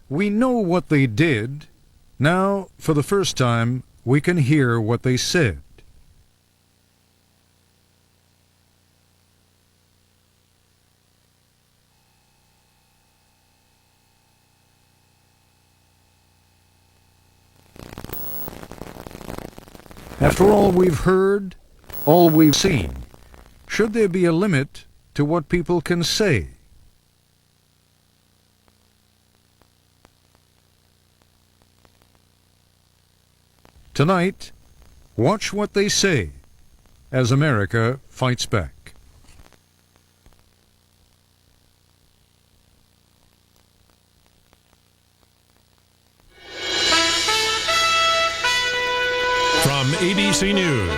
We know what they did. Now, for the first time, we can hear what they said. After all we've heard, all we've seen, should there be a limit to what people can say? Tonight, watch what they say as America fights back. From ABC News,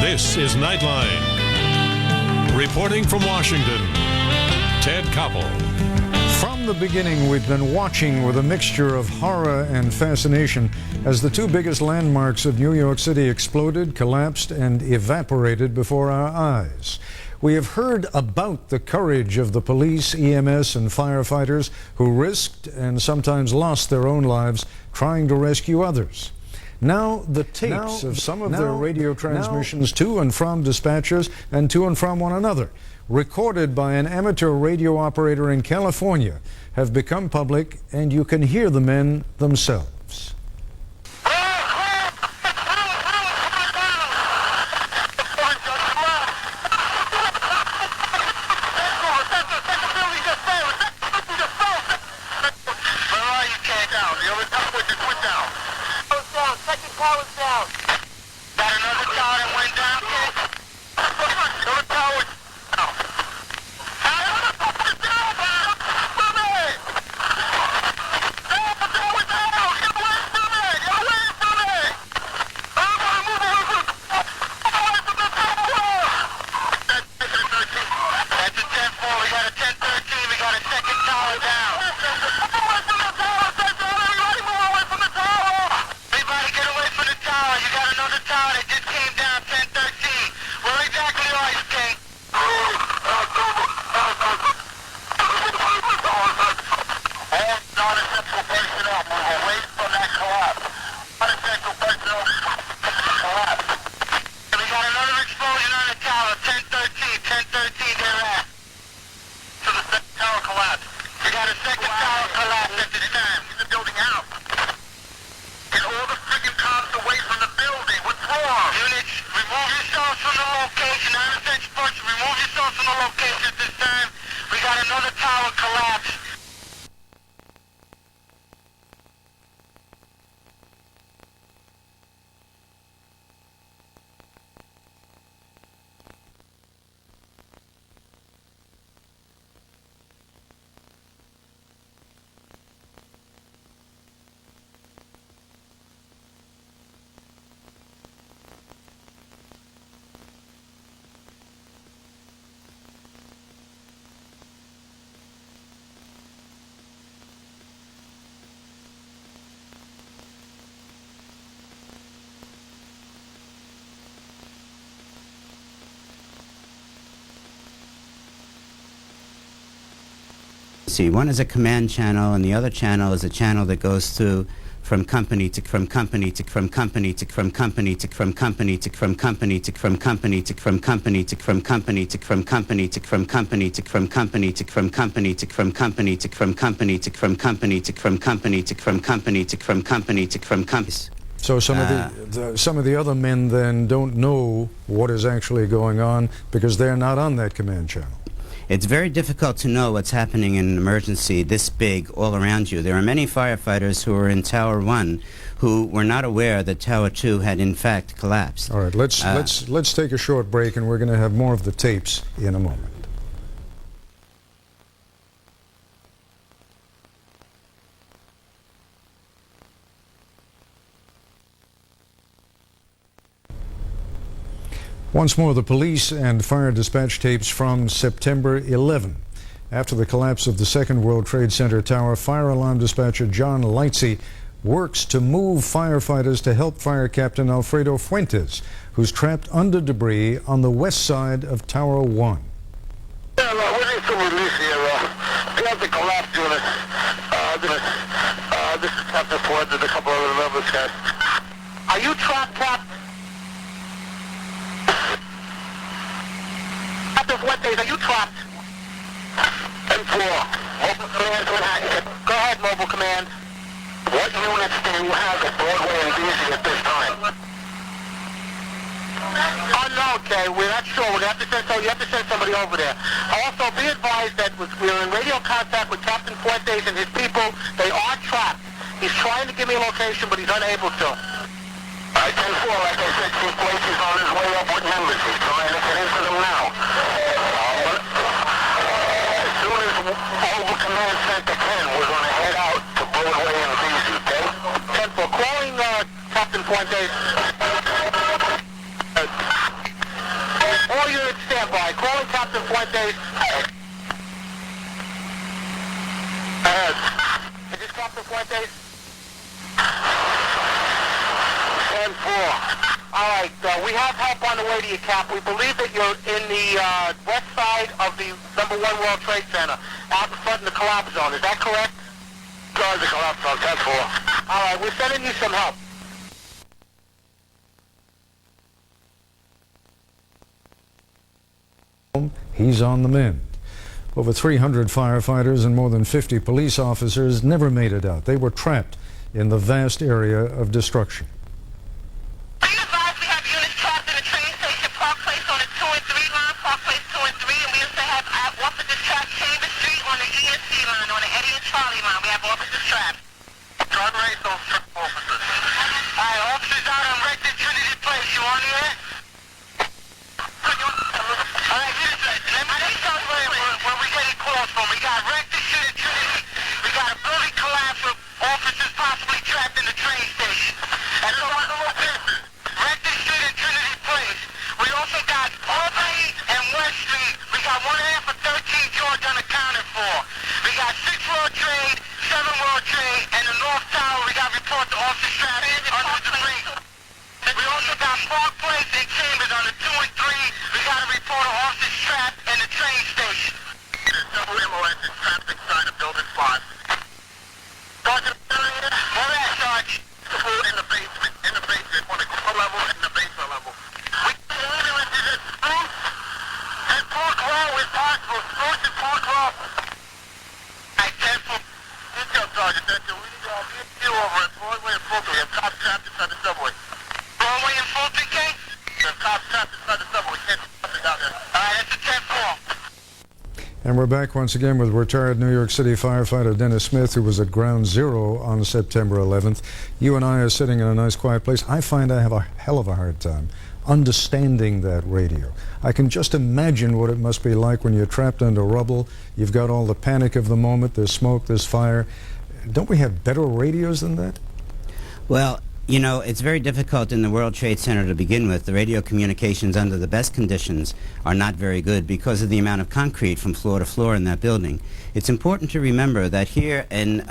this is Nightline. Reporting from Washington, Ted Koppel. From the beginning, we've been watching with a mixture of horror and fascination as the two biggest landmarks of New York City exploded, collapsed, and evaporated before our eyes. We have heard about the courage of the police, EMS, and firefighters who risked and sometimes lost their own lives trying to rescue others. Now, the tapes of some of their radio transmissions to and from dispatchers and to and from one another, recorded by an amateur radio operator in California, have become public, and you can hear the men themselves. See, one is a command channel, and the other channel is a channel that goes through from company to from company to from company to from company to from company to from company to from company to from company to from company to from company to from company to from company to from company to from company to from company to from company to from company to from company to from company to from company. So some of the other men then don't know what is actually going on because they're not on that command channel. It's very difficult to know what's happening in an emergency this big all around you. There are many firefighters who are in Tower 1 who were not aware that Tower 2 had in fact collapsed. All right, let's take a short break, and we're going to have more of the tapes in a moment. Once more, the police and fire dispatch tapes from September 11. After the collapse of the second World Trade Center tower, fire alarm dispatcher John Lightsey works to move firefighters to help Fire Captain Alfredo Fuentes, who's trapped under debris on the west side of Tower 1. Yeah, we need some relief here. This is Captain Ford. There's a couple other members here. Are you trapped, Cap? Captain Fuentes, are you trapped? M4. Mobile Command, Manhattan. Go ahead, Mobile Command. What units do you have at Broadway and Beasley at this time? Oh, no, okay. We're not sure. We're gonna have to send, so you have to send somebody over there. Also, be advised that we're in radio contact with Captain Fuentes and his people. They are trapped. He's trying to give me a location, but he's unable to. All right, 10-4, like I said, Chief Blake is on his way up with members. He's trying to get into them now. As soon as Mobile Command sent the 10, we're going to head out to Broadway and Beasley, okay? 10-4, calling Captain Fuentes. All units standby. Calling Captain Fuentes. Is this Captain Fuentes? 10-4. All right, we have help on the way to you, Cap. We believe that you're in the west side of the #1 World Trade Center, out in front of the collapse zone. Is that correct? Guard the collapse zone, 10-4. All right, we're sending you some help. He's on the mend. Over 300 firefighters and more than 50 police officers never made it out. They were trapped in the vast area of destruction. Be advised we have units trapped in the train station, Park Place on the 2 and 3 line, Park Place 2 and 3, and we also have officers trapped Chambers Street on the ESC line, on the Eddie and Charlie line. We have officers trapped. John Ray, those trap officers. All right, officers out on Rector Trinity Place. You on here? All right, let me just tell you where we're getting calls from. We got Rector Trinity. We got a building collapse with officers possibly trapped in the train station. And so Rector Street and Trinity Place. We also got Albany and West Street. We got 1/2 of 13 George unaccounted for. We got 6 World Trade, 7 World Trade, and the North Tower. We got report to officer trapped under the debris. We also got Park Place and Chambers on the 2 and 3. We got a report of officers trapped in the train station. There's double MOS and trapped inside of building 5. Sergeant, where at, Sarge? In the basement. In the basement. On the ground level and the basement level. We can only into this Spruce and Park Row if possible. Spruce and Park Row. Alright, 10-4. Detail, Sergeant. That's it. We need to be over at Broadway and Fulton. We have cops trapped inside the subway. Broadway and Fulton, King? We have cops trapped inside the subway. We can't do something down there. Alright, that's a 10-4. And we're back once again with retired New York City firefighter Dennis Smith, who was at Ground Zero on September 11th. You and I are sitting in a nice quiet place. I find I have a hell of a hard time understanding that radio. I can just imagine what it must be like when you're trapped under rubble. You've got all the panic of the moment. There's smoke, there's fire. Don't we have better radios than that? Well, you know, it's very difficult in the World Trade Center to begin with. The radio communications under the best conditions are not very good because of the amount of concrete from floor to floor in that building. It's important to remember that here in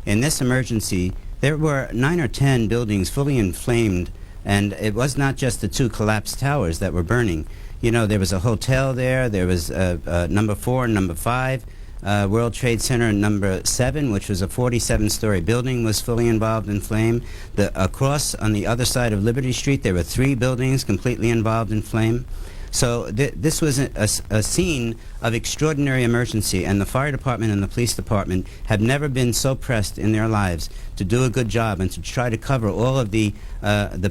this emergency, there were 9 or 10 buildings fully inflamed, and it was not just the 2 collapsed towers that were burning. You know, there was a hotel there was number 4 and number 5. World Trade Center number 7, which was a 47-story building, was fully involved in flame. Across on the other side of Liberty Street, there were 3 buildings completely involved in flame. So this was a scene of extraordinary emergency, and the fire department and the police department have never been so pressed in their lives to do a good job and to try to cover all of the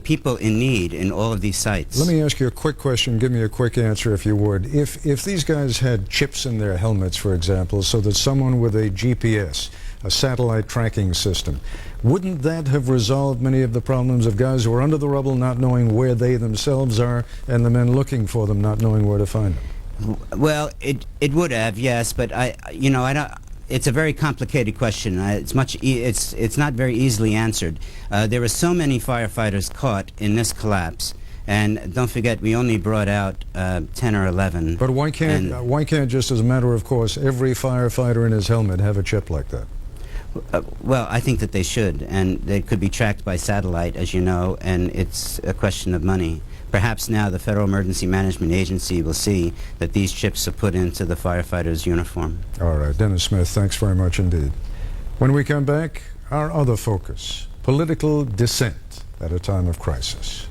people in need in all of these sites. Let me ask you a quick question. Give me a quick answer, if you would. If these guys had chips in their helmets, for example, so that someone with a GPS, a satellite tracking system, wouldn't that have resolved many of the problems of guys who are under the rubble not knowing where they themselves are and the men looking for them not knowing where to find them? Well, it would have, yes, but I don't. It's a very complicated question. It's not very easily answered. There were so many firefighters caught in this collapse, and don't forget we only brought out 10 or 11. But why can't just as a matter of course every firefighter in his helmet have a chip like that? Well, I think that they should, and they could be tracked by satellite, as you know, and it's a question of money. Perhaps now the Federal Emergency Management Agency will see that these chips are put into the firefighter's uniform. All right, Dennis Smith, thanks very much indeed. When we come back, our other focus, political dissent at a time of crisis.